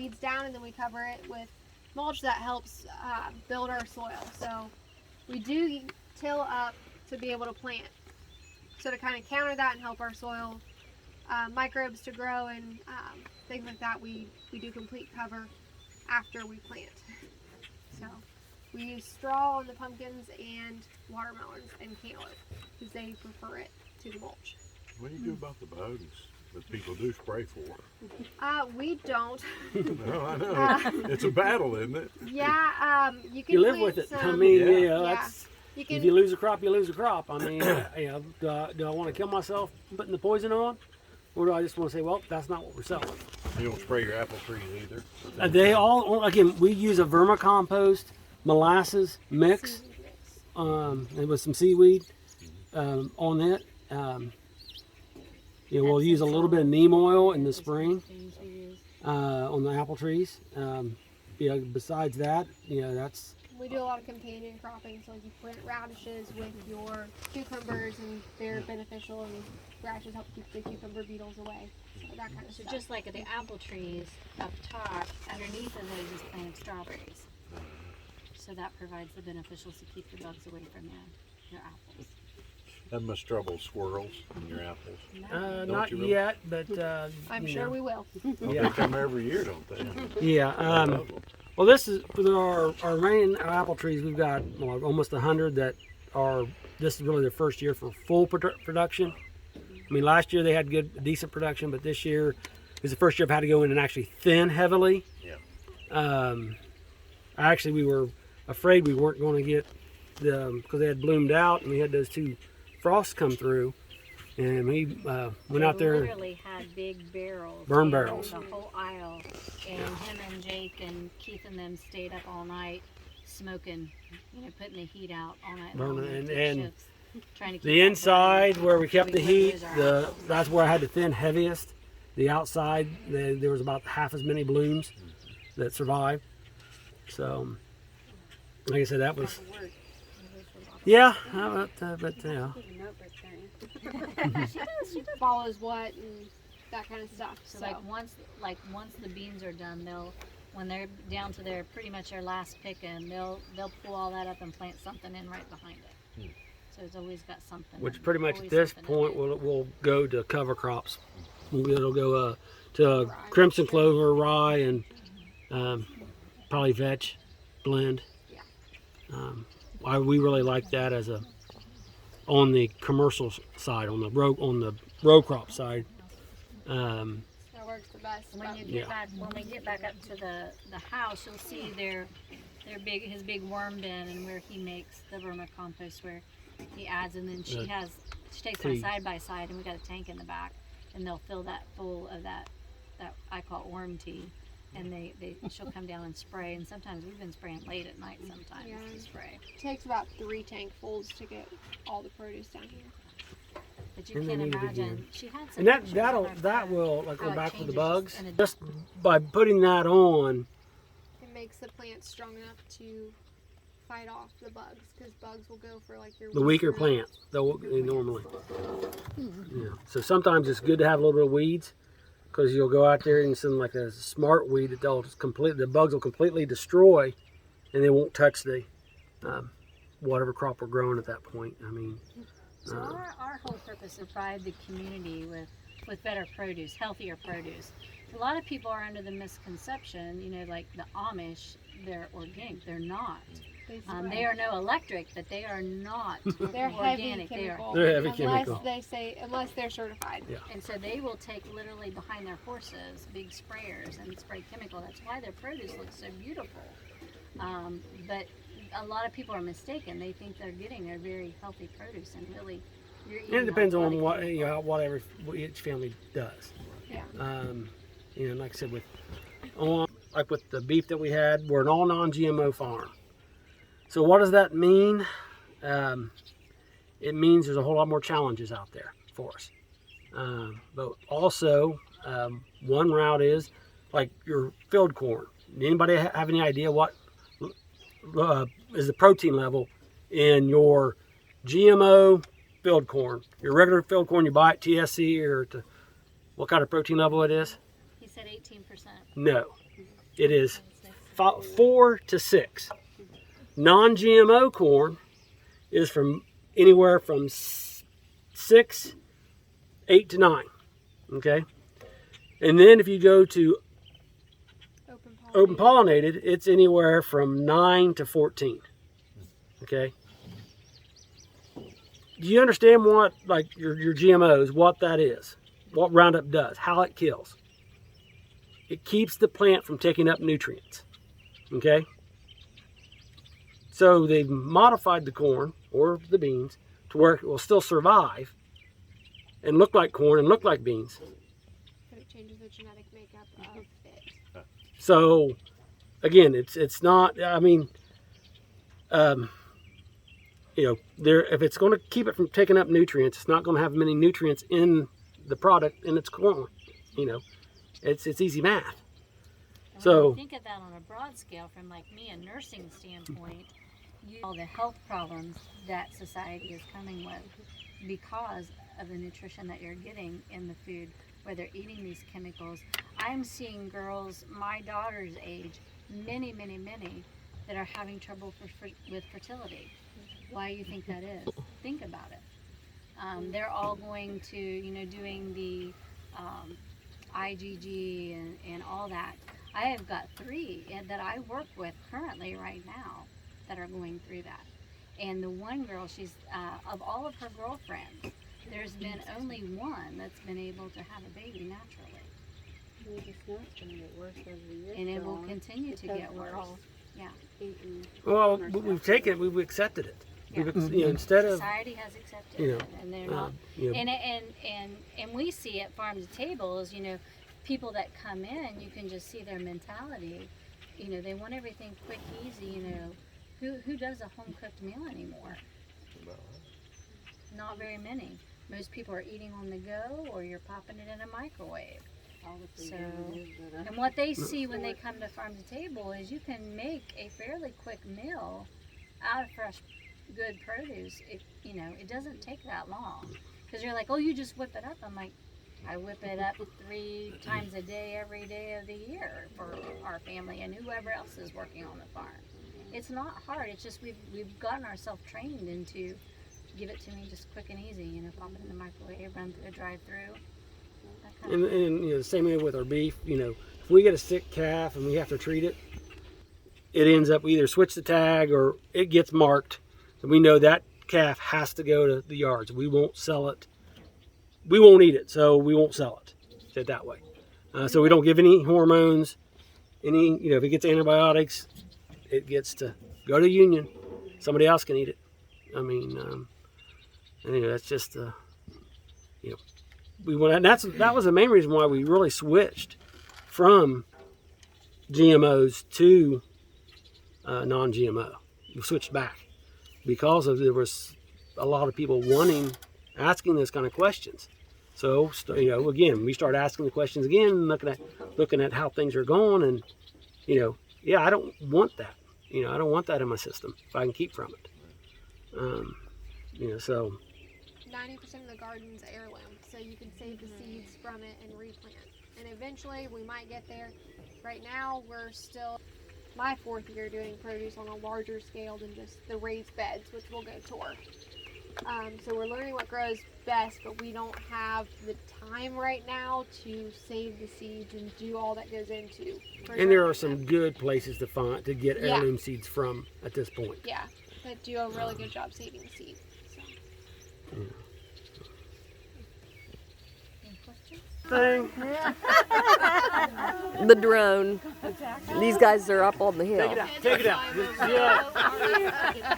weeds down, and then we cover it with mulch that helps build our soil. So we do till up to be able to plant. So to kind of counter that and help our soil microbes to grow and things like that, we do complete cover after we plant. So we use straw on the pumpkins and watermelons and cantaloupe because they prefer it to the mulch. What do you do about the bugs that people do spray for? We don't. No, I know. It's a battle, isn't it? Yeah, you can You live plant with it. some, I mean, Yeah. that's, you can, if you lose a crop, you lose a crop. I mean, do I want to kill myself putting the poison on? Or do I just want to say, well, that's not what we're selling? You don't spray your apple trees either. They all, again, we use a vermicompost molasses mix and with some seaweed on it. We'll use a little bit of neem oil in the spring on the apple trees. Besides that, that's... we do a lot of companion cropping, so you plant radishes with your cucumbers, and they're beneficial, and radishes help keep the cucumber beetles away. So that kind of So stuff. just like the apple trees up top, underneath of those is planted strawberries. So that provides the beneficials to keep the bugs away from your apples. That must trouble squirrels in your apples. No. not you really? yet, but I'm you sure know. we will. Well, Yeah. they come every year, don't they? Yeah. Well, this is for our main apple trees. We've got almost 100 that are. This is really their first year for full production. I mean, last year they had decent production, but this year is the first year I've had to go in and actually thin heavily. Yeah. Actually, we were afraid we weren't going to get because they had bloomed out, and we had those 2 frosts come through, and we went out there. Literally had big barrels. Burn down barrels. The whole aisle, and him and Jake and Keith and them stayed up all night, smoking, putting the heat out all night long. Burning, took and shifts, trying to keep The that inside burn. where we kept We the couldn't heat, lose our apples. that's where I had to thin heaviest. The outside, there was about half as many blooms that survived. So, like I said, that was, yeah, but She follows what and that kind of stuff. So once the beans are done, when they're down to pretty much their last picking, they'll pull all that up and plant something in right behind it. So it's always got something. which pretty much at always this something in point it. will go to cover crops. It'll go to crimson clover, rye, and probably vetch blend. Yeah. We really like that as on the commercial side, on the row crop side. That works the best. When you but- get back, when we get back up to the house, you'll see his big worm bin and where he makes the vermicompost where he adds, and then she takes my tea. side by side, and we got a tank in the back, and they'll fill that full of that I call it worm tea, and she'll come down and spray, and sometimes we've been spraying late at night sometimes Yeah. to spray, It takes about 3 tankfuls to get all the produce down here. but you And they can't need it imagine. again. She had some And that pictures on her that phone will like how go it back with the changes bugs. in a Just by putting that on, It makes the plant strong enough to fight off the bugs, because bugs will go for like your the weaker plants, they normally. Yeah. So sometimes it's good to have a little bit of weeds, because you'll go out there and send like a smart weed that the bugs will completely destroy, and they won't touch the whatever crop we're growing at that point. I mean, So our whole purpose is to provide the community with better produce, healthier produce. A lot of people are under the misconception, like the Amish, they're organic. They're not. They are no electric, but they are not They're heavy organic. They are, chemical. They're heavy unless chemical. unless they're certified. Yeah. and so they will take literally behind their horses big sprayers and spray chemical. That's why their produce looks so beautiful. But a lot of people are mistaken. They think they're getting a very healthy produce, and really, you're eating. and it depends a lot on of what chemical. each family does. Yeah. Like I said, like with the beef that we had, we're an all non-GMO farm. So what does that mean? It means there's a whole lot more challenges out there for us. But also, one route is like your field corn. Anybody have any idea what is the protein level in your GMO field corn? Your regular field corn you buy at TSC, or what kind of protein level it is? He said 18%. No. it is 4 to 6. Non-GMO corn is from anywhere from 6, 8 to 9. Okay, and then if you go to open pollinated, it's anywhere from 9 to 14. Okay. Do you understand what, like, your GMOs, what that is? What Roundup does, how it kills? It keeps the plant from taking up nutrients. Okay? So they've modified the corn or the beans to where it will still survive and look like corn and look like beans. But it changes the genetic makeup of it. So again, it's not, I mean, you know, if it's going to keep it from taking up nutrients, it's not going to have many nutrients in the product in its corn. You know, it's easy math. And So when you think of that on a broad scale, from like me, a nursing standpoint, all the health problems that society is coming with because of the nutrition that you're getting in the food, where they're eating these chemicals. I'm seeing girls my daughter's age, many, that are having trouble with fertility. Why you think that is? Think about it. They're all going to, you know, doing the IgG and all that. I have got 3 that I work with currently right now that are going through that. And the one girl, she's of all of her girlfriends, there's been only one that's been able to have a baby naturally. It's not going to get worse as the years And it go will on, continue to because get we're worse. all Yeah. eating well, ourselves. we've taken, we've accepted it. Yeah. You know, instead of, Society has accepted you know, it, and they're not. you know, And we see at farm to tables, you know, people that come in, you can just see their mentality. You know, they want everything quick, easy. You know, who does a home cooked meal anymore? Not very many. Most people are eating on the go, or you're popping it in a microwave. all the So, food that And what they see when they come to farm to table is you can make a fairly quick meal out of fresh, good produce. You know, it doesn't take that long. Because you're like, oh, you just whip it up. I'm like, I whip it up 3 times a day, every day of the year for our family and whoever else is working on the farm. It's not hard. It's just we've gotten ourselves trained into give it to me just quick and easy. You know, pop it in the microwave, run through a drive-through. That kind of and you know, the same way with our beef. You know, if we get a sick calf and we have to treat it, it ends up we either switch the tag or it gets marked, so we know that calf has to go to the yards. We won't sell it. We won't eat it, so we won't sell it. Say it that way. So we don't give any hormones. Any, you know, if it gets antibiotics, it gets to go to Union. Somebody else can eat it. I mean, anyway, that's just you know, we want, and that was the main reason why we really switched from GMOs to non-GMO. We switched back because there was a lot of people asking this kind of questions. So, you know, again, we start asking the questions again, looking at how things are going, and you know, yeah, I don't want that. You know, I don't want that in my system if I can keep from it. You know, so 90% of the garden's heirloom, so you can save the seeds from it and replant. And eventually we might get there. Right now we're still my 4th year doing produce on a larger scale than just the raised beds, which we'll go tour. So we're learning what grows best, but we don't have the time right now to save the seeds and do all that goes into. and there are some good places to get Yeah. heirloom seeds from at this point. Yeah, that do a really good job saving the seeds. So. Any questions? Thing. The drone. These guys are up on the hill. Take it out. Yeah.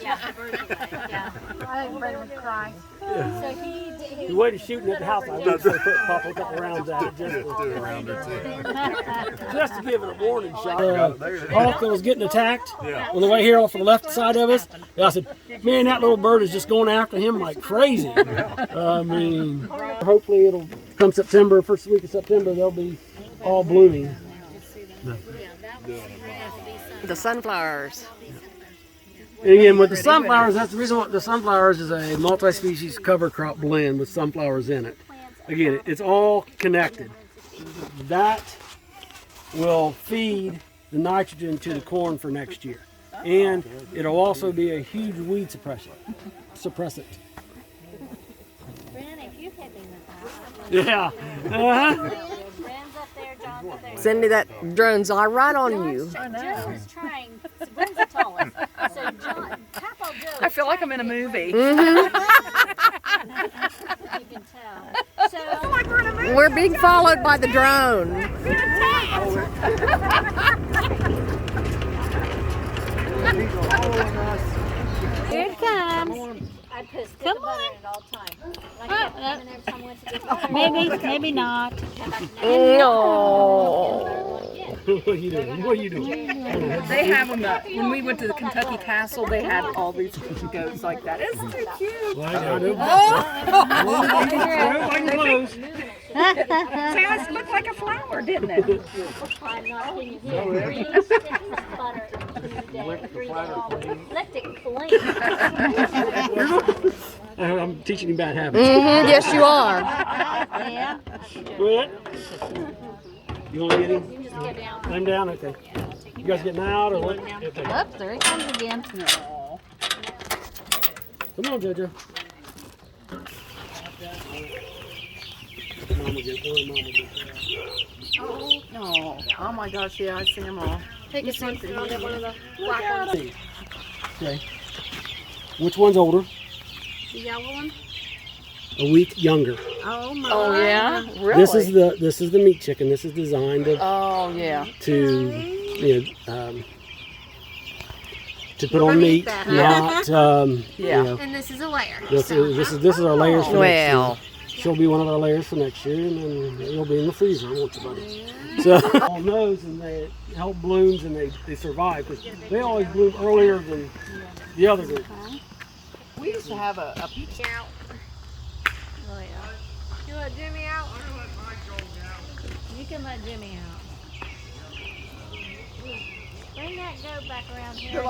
Yeah. I think Brandon would cry. So he The way to shooting at the house, I would say pop a couple rounds at it just to give it a warning shot. Hawk was getting attacked on the way here off of the left side of us. And I said, man, that little bird is just going after him like crazy. I mean, hopefully it'll come September, first week of September, they'll be all blooming. The sunflowers. And again, with the sunflowers, that's the reason why the sunflowers is a multi-species cover crop blend with sunflowers in it. Again, it's all connected. That will feed the nitrogen to the corn for next year. And it'll also be a huge weed suppressant. Brandon, if you hit me with that. Yeah. Uh-huh. Brand's up there, John's up there. Cindy, that drone's all right on you. Joe is trying. Brand's the tallest. So John, Papa Joe. I feel like I'm in a movie. Mm-hmm. You can tell. So We're being followed by the drone. here it comes. I put stick of butter in it all the time. Like I come in every time I went to get butter. Maybe not. No. What are you doing? What are you doing? They have them. When we went to the Kentucky Castle, they had all these goats like that. It's too cute. It looked like a flower, didn't it? I'm not kidding you. 3 sticks of butter every day. 3 licked it clean. I'm teaching you bad habits. Yes, you are. Yeah. What? You want to get him? You just get down. Lay him down? Okay. You guys getting out or what? Oops, there he comes again. Come on, JoJo. Mama get one, Mama get Oh my gosh, yeah, I see them all. Take a picture. I'll get one of the black ones. Okay. Which one's older? The yellow one. A week younger. Oh yeah, really? This is the meat chicken. This is designed to Oh yeah. To put on meat, not Yeah. you know, And this is a layer. this is our layers for next year. Well, She'll be one of our layers for next year, and then it'll be in the freezer, won't you, buddy? So on those, and they help blooms, and they survive because they always bloom earlier than the other group. We used to have a Out. Oh yeah. You let Jimmy out? You can let Jimmy out. Bring that goat back around here.